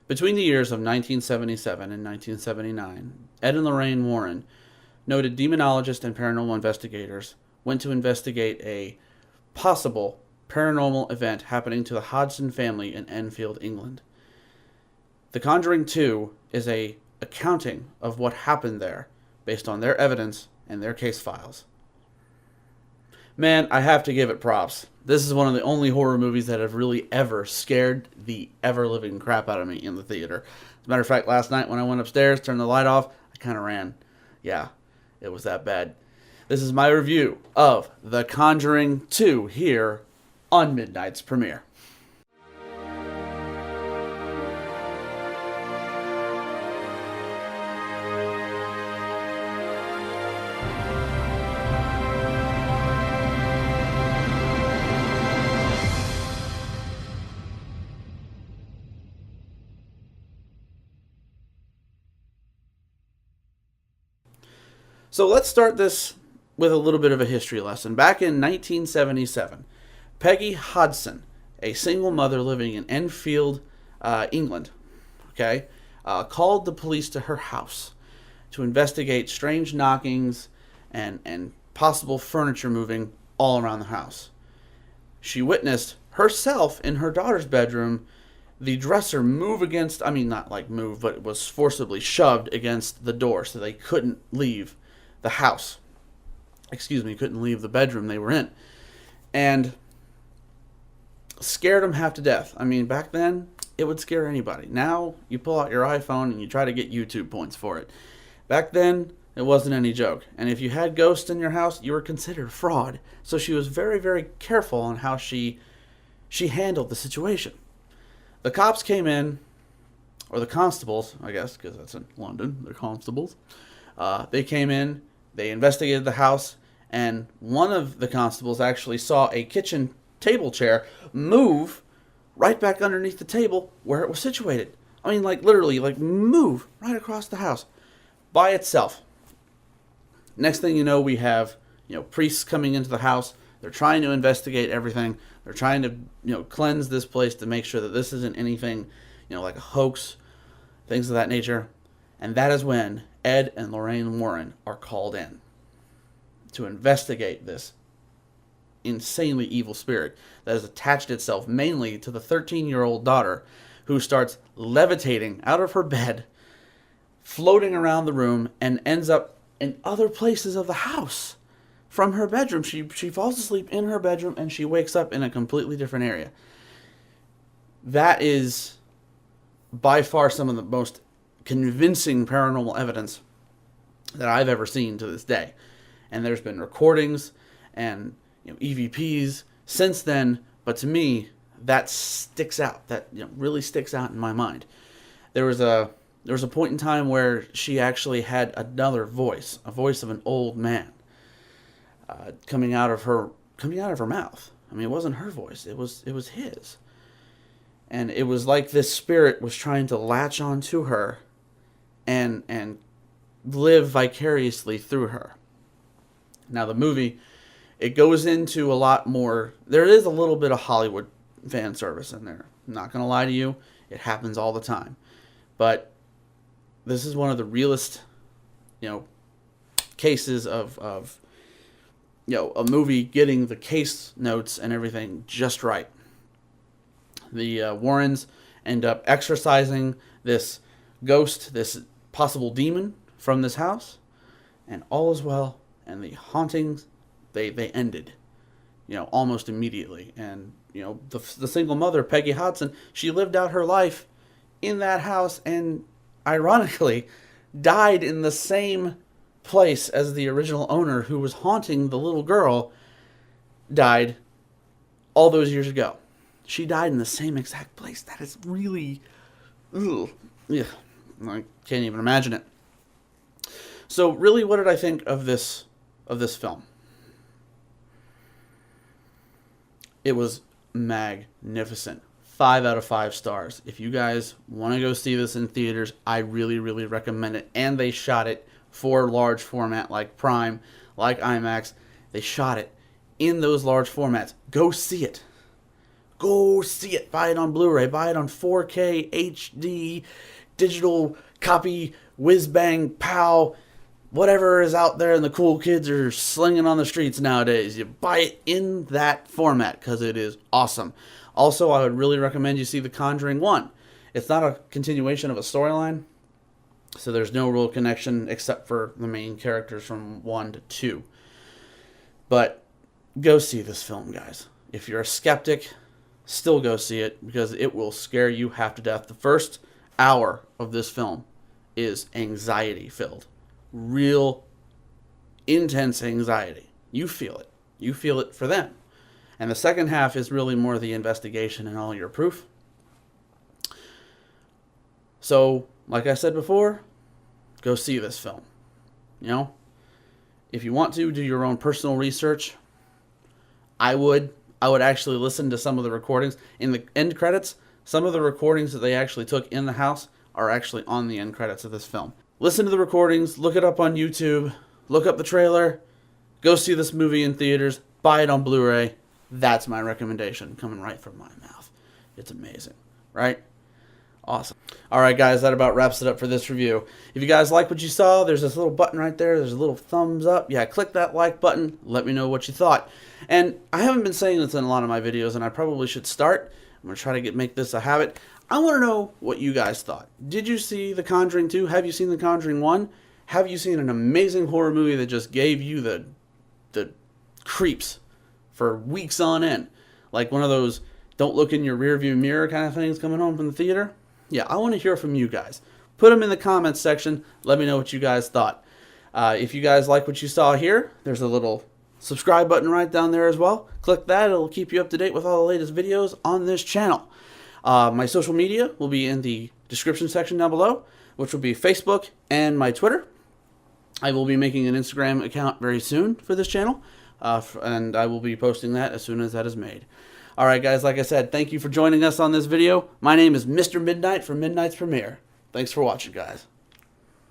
Between the years of 1977 and 1979, Ed and Loraine Warren, noted demonologists and paranormal investigators, went to investigate a possible paranormal event happening to the Hodgson family in Enfield, England. The Conjuring 2 is a accounting of what happened there based on their evidence and their case files. Man, I have to give it props. This is one of the only horror movies that have really ever scared the ever-living crap out of me in the theater. As a matter of fact, last night when I went upstairs, turned the light off, I kind of ran. Yeah, it was that bad. This is my review of The Conjuring 2 here on Midnight's Premiere. So let's start this with a little bit of a history lesson. Back in 1977, Peggy Hodgson, a single mother living in Enfield, England, called the police to her house to investigate strange knockings and possible furniture moving all around the house. She witnessed herself in her daughter's bedroom the dresser move against, not like move, but it was forcibly shoved against the door so they couldn't leave the house. Couldn't leave the bedroom they were in. And scared them half to death. Back then, it would scare anybody. Now, you pull out your iPhone and you try to get YouTube points for it. Back then, it wasn't any joke. And if you had ghosts in your house, you were considered fraud. So she was very, very careful on how she handled the situation. The cops came in, or the constables, I guess, because that's in London, they're constables. They came in, they investigated the house, and one of the constables actually saw a kitchen table chair move right back underneath the table where it was situated. Literally, move right across the house by itself. Next thing you know, we have, priests coming into the house. They're trying to investigate everything. They're trying to, cleanse this place to make sure that this isn't anything, like a hoax, things of that nature. And that is when Ed and Loraine Warren are called in to investigate this insanely evil spirit that has attached itself mainly to the 13-year-old daughter, who starts levitating out of her bed, floating around the room, and ends up in other places of the house from her bedroom. She falls asleep in her bedroom and she wakes up in a completely different area. That is by far some of the most convincing paranormal evidence that I've ever seen to this day. And there's been recordings and EVPs since then, but to me, that sticks out. That really sticks out in my mind. There was a point in time where she actually had another voice, a voice of an old man, coming out of her mouth. It wasn't her voice; it was his. And it was like this spirit was trying to latch onto her and live vicariously through her. Now, the movie, it goes into a lot more. There is a little bit of Hollywood fan service in there. I'm not going to lie to you. It happens all the time. But this is one of the realest, cases of a movie getting the case notes and everything just right. The Warrens end up exorcising this ghost, this possible demon from this house, and all is well, and the hauntings, they ended, almost immediately. And, the single mother, Peggy Hodgson, she lived out her life in that house and, ironically, died in the same place as the original owner who was haunting the little girl died all those years ago. She died in the same exact place. That is really, yeah, I can't even imagine it. So really, what did I think of this film? It was magnificent. 5 out of 5 stars. If you guys want to go see this in theaters, I really, really recommend it. And they shot it for large format like Prime, like IMAX. They shot it in those large formats. Go see it. Go see it. Buy it on Blu-ray. Buy it on 4K, HD, digital copy, whiz bang, pow, whatever is out there and the cool kids are slinging on the streets nowadays. You buy it in that format because it is awesome. Also, I would really recommend you see The Conjuring 1. It's not a continuation of a storyline, so there's no real connection except for the main characters from 1 to 2. But go see this film, guys. If you're a skeptic, still go see it because it will scare you half to death. The first hour of this film is anxiety filled. Real intense anxiety. You feel it. You feel it for them. And the second half is really more the investigation and all your proof. So, like I said before, go see this film. You know, if you want to do your own personal research, I would actually listen to some of the recordings. In the end credits, some of the recordings that they actually took in the house are actually on the end credits of this film. Listen to the recordings, look it up on YouTube, look up the trailer, go see this movie in theaters, buy it on Blu-ray. That's my recommendation, coming right from my mouth. It's amazing, right? Awesome. All right, guys, that about wraps it up for this review. If you guys like what you saw, there's this little button right there. There's a little thumbs up. Yeah, click that like button. Let me know what you thought. And I haven't been saying this in a lot of my videos, and I probably should start. I'm going to try to make this a habit. I want to know what you guys thought. Did you see The Conjuring 2? Have you seen The Conjuring 1? Have you seen an amazing horror movie that just gave you the creeps for weeks on end? Like one of those don't look in your rearview mirror kind of things coming home from the theater? Yeah, I want to hear from you guys. Put them in the comments section. Let me know what you guys thought. If you guys like what you saw here, there's a little subscribe button right down there as well. Click that. It'll keep you up to date with all the latest videos on this channel. My social media will be in the description section down below, which will be Facebook and my Twitter. I will be making an Instagram account very soon for this channel, and I will be posting that as soon as that is made. Alright guys, like I said, thank you for joining us on this video. My name is Mr. Midnight from Midnight's Premiere. Thanks for watching, guys.